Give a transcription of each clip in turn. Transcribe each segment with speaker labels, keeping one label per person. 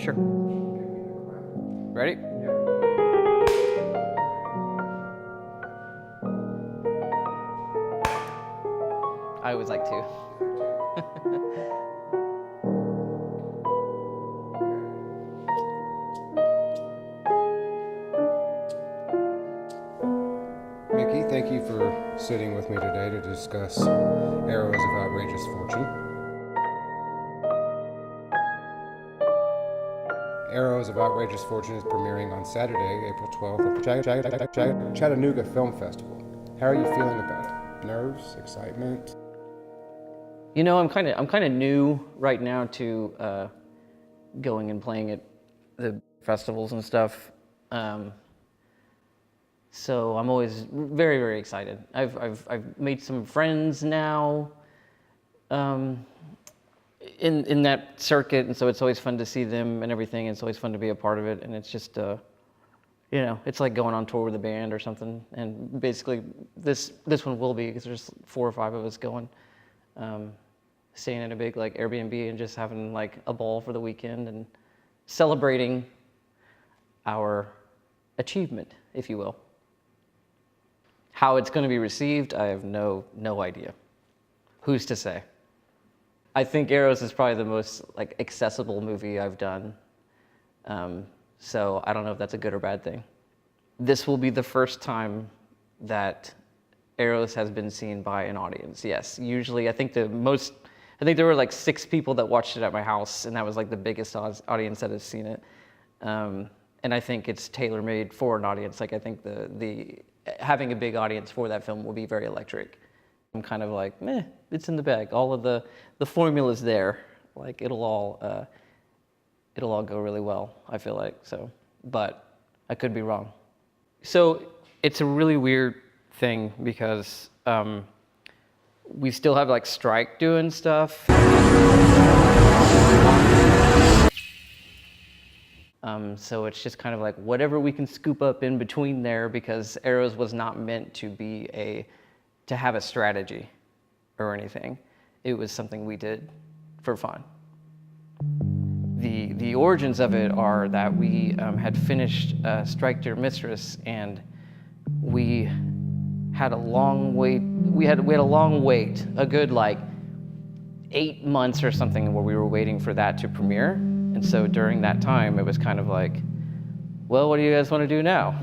Speaker 1: Sure. Ready? I always like to.
Speaker 2: Mickey, thank you for sitting with me today to discuss Arrows of Outrageous Fortune. Arrows of Outrageous Fortune is premiering on Saturday, April 12th at the Chattanooga Film Festival. How are you feeling about it? Nerves? Excitement?
Speaker 1: You know, I'm kind of new right now to going and playing at the festivals and stuff. So I'm always very, very excited. I've made some friends now in that circuit, and so it's always fun to see them and everything. It's always fun to be a part of it, and it's just you know, it's like going on tour with a band or something. And basically, this one will be, because there's 4 or 5 of us going, staying in a big like Airbnb and just having like a ball for the weekend and celebrating our achievement, if you will. How it's going to be received, I have no idea. Who's to say? I think Arrows is probably the most like accessible movie I've done. So I don't know if that's a good or bad thing. This will be the first time that Arrows has been seen by an audience. Yes, usually I think there were like 6 people that watched it at my house, and that was like the biggest audience that has seen it. And I think it's tailor-made for an audience. Like I think the having a big audience for that film will be very electric. I'm kind of like, meh, it's in the bag. All of the formula's there. Like it'll all go really well, I feel like. So, but I could be wrong. So it's a really weird thing because we still have like strike doing stuff. So it's just kind of like whatever we can scoop up in between there, because Arrows was not meant to have a strategy or anything. It was something we did for fun. The origins of it are that we had finished Strike Dear Mistress, and we had a long wait. We had a long wait, a good like 8 months or something, where we were waiting for that to premiere. And so during that time, it was kind of like, well, what do you guys want to do now?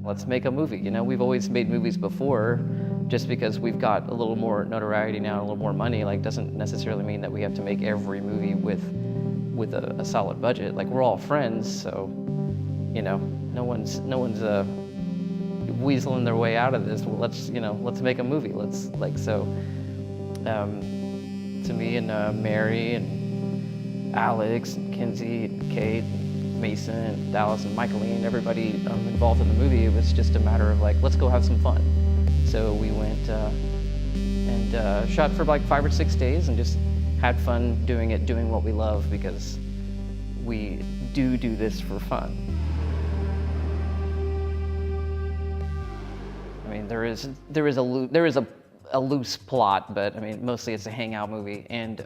Speaker 1: Let's make a movie. You know, we've always made movies before. Just because we've got a little more notoriety now, a little more money, like doesn't necessarily mean that we have to make every movie with a solid budget. Like we're all friends, so you know, no one's weaseling their way out of this. Well, let's make a movie. Let's like so. To me and Mary and Alex and Kinsey and Kate and Mason and Dallas and Michaeline, everybody involved in the movie, it was just a matter of like, let's go have some fun. So we went and shot for like 5 or 6 days and just had fun doing what we love, because we do this for fun. I mean, there is a loose plot, but I mean, mostly it's a hangout movie, and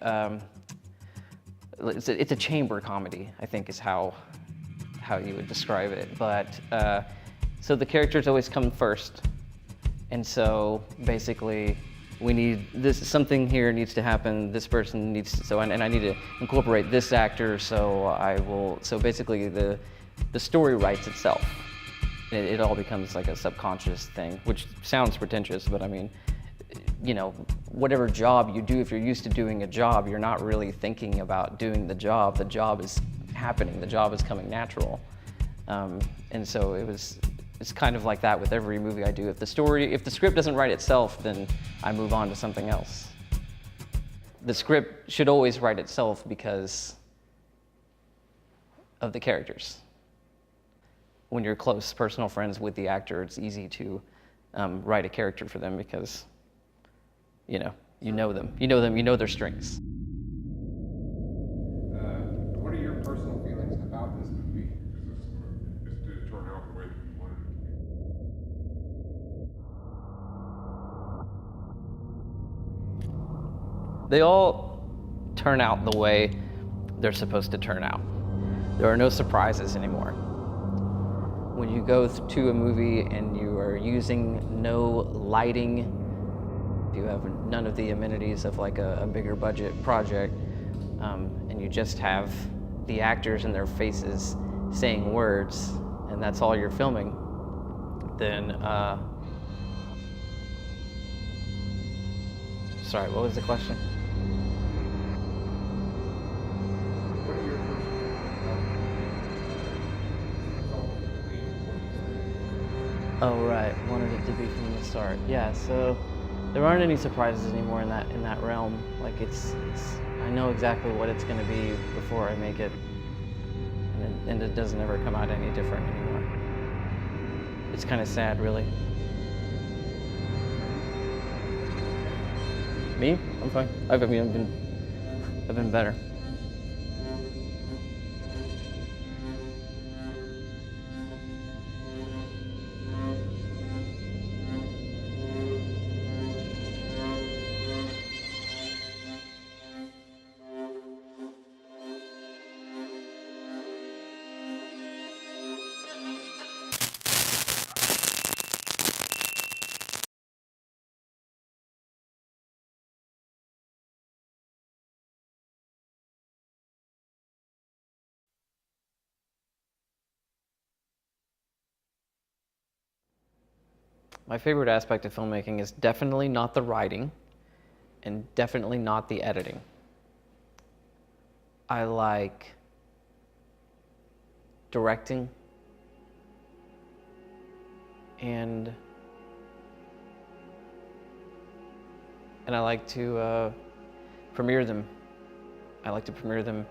Speaker 1: it's a chamber comedy, I think is how you would describe it. But so the characters always come first, and so basically we need this, something here needs to happen. This person needs to, so and I need to incorporate this actor. So basically the story writes itself. It all becomes like a subconscious thing, which sounds pretentious, but I mean, you know, whatever job you do, if you're used to doing a job, you're not really thinking about doing the job. The job is happening. The job is coming natural. And so it's kind of like that with every movie I do. If the script doesn't write itself, then I move on to something else. The script should always write itself because of the characters. When you're close personal friends with the actor, it's easy to write a character for them because you know them, you know their strengths.
Speaker 2: What are your personal feelings about this movie?
Speaker 3: Did it turn out the way that you wanted it to be?
Speaker 1: They all turn out the way they're supposed to turn out. There are no surprises anymore. When you go to a movie and you are using no lighting, you have none of the amenities of like a bigger budget project, and you just have the actors and their faces saying words, and that's all you're filming, then, sorry, what was the question?
Speaker 3: What are your first
Speaker 1: Oh, right, wanted it to be from the start. Yeah, so there aren't any surprises anymore in that realm. Like it's I know exactly what it's gonna be before I make it, and it doesn't ever come out any different anymore. It's kind of sad, really. Me? I'm fine. I've been better. My favorite aspect of filmmaking is definitely not the writing and definitely not the editing. I like directing and I like to premiere them. I like to premiere them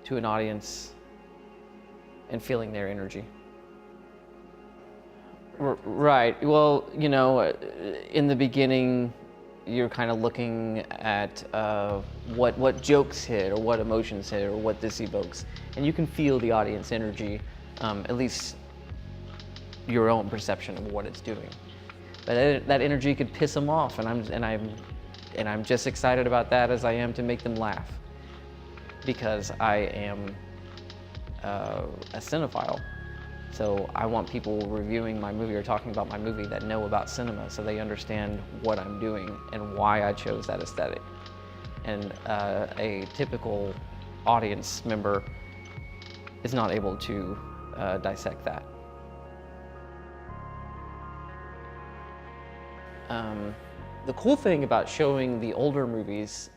Speaker 1: to an audience and feeling their energy. Right. Well, you know, in the beginning, you're kind of looking at what jokes hit, or what emotions hit, or what this evokes, and you can feel the audience energy, at least your own perception of what it's doing. But that energy could piss them off, and I'm just excited about that as I am to make them laugh, because I am a cinephile. So I want people reviewing my movie or talking about my movie that know about cinema, so they understand what I'm doing and why I chose that aesthetic. And a typical audience member is not able to dissect that. The cool thing about showing the older movies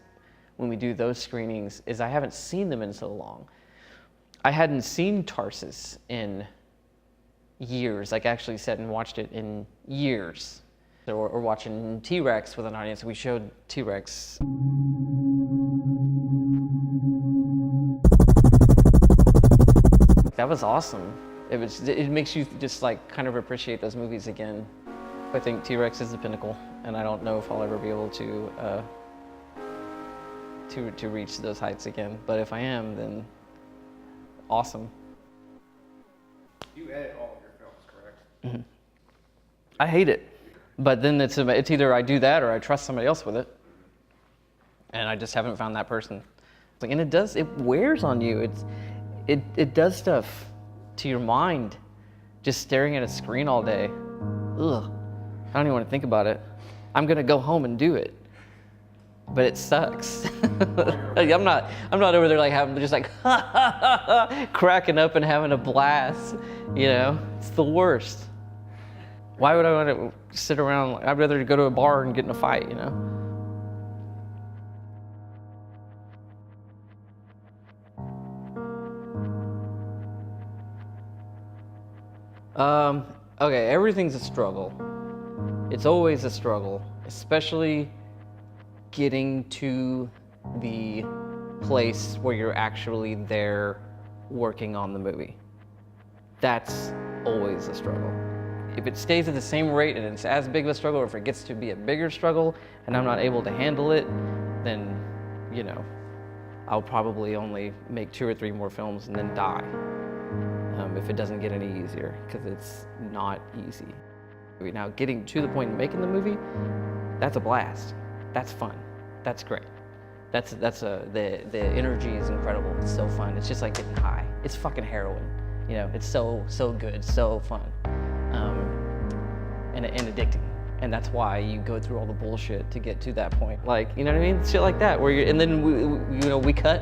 Speaker 1: when we do those screenings is I haven't seen them in so long. I hadn't seen Tarsus in years. Like, actually sat and watched it in years. Or watching T-Rex with an audience. We showed T-Rex. That was awesome. It makes you just like kind of appreciate those movies again. I think T-Rex is the pinnacle, and I don't know if I'll ever be able to reach those heights again. But if I am, then awesome.
Speaker 2: You edit all of your films, correct?
Speaker 1: Mm-hmm. I hate it, but then it's either I do that or I trust somebody else with it, and I just haven't found that person. And it wears on you. It does stuff to your mind, just staring at a screen all day. Ugh, I don't even want to think about it. I'm gonna go home and do it, but it sucks. Like, I'm not over there like having just like cracking up and having a blast. You know, it's the worst. Why would I want to sit around? I'd rather go to a bar and get in a fight, you know? Okay, everything's a struggle. It's always a struggle, especially getting to the place where you're actually there working on the movie. That's always a struggle. If it stays at the same rate and it's as big of a struggle, or if it gets to be a bigger struggle and I'm not able to handle it, then, you know, I'll probably only make 2 or 3 more films and then die. If it doesn't get any easier, because it's not easy. Now, getting to the point of making the movie, that's a blast. That's fun. That's great. The energy is incredible. It's so fun. It's just like getting high. It's fucking heroin. You know, it's so good, so fun, and addicting. And that's why you go through all the bullshit to get to that point. Like, you know what I mean? Shit like that, where and then we cut.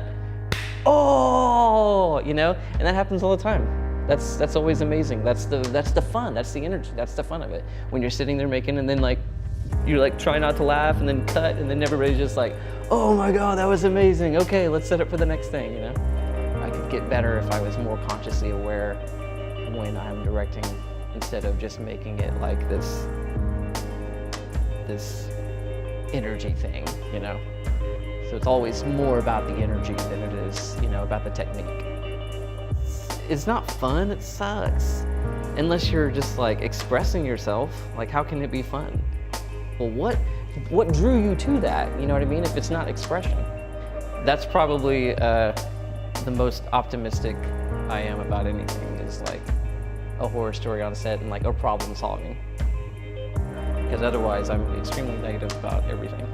Speaker 1: Oh, you know, and that happens all the time. That's always amazing. That's the fun. That's the energy. That's the fun of it. When you're sitting there making, and then like you like try not to laugh, and then cut, and then everybody's just like, oh my God, that was amazing. Okay, let's set up for the next thing. You know, I could get better if I was more consciously aware when I'm directing, instead of just making it like this energy thing. You know, so it's always more about the energy than it is, you know, about the technique. It's not fun, it sucks. Unless you're just like expressing yourself, like how can it be fun? Well, what drew you to that? You know what I mean? If it's not expression. That's probably the most optimistic I am about anything, is like a horror story on set and like a problem solving. Because otherwise I'm extremely negative about everything.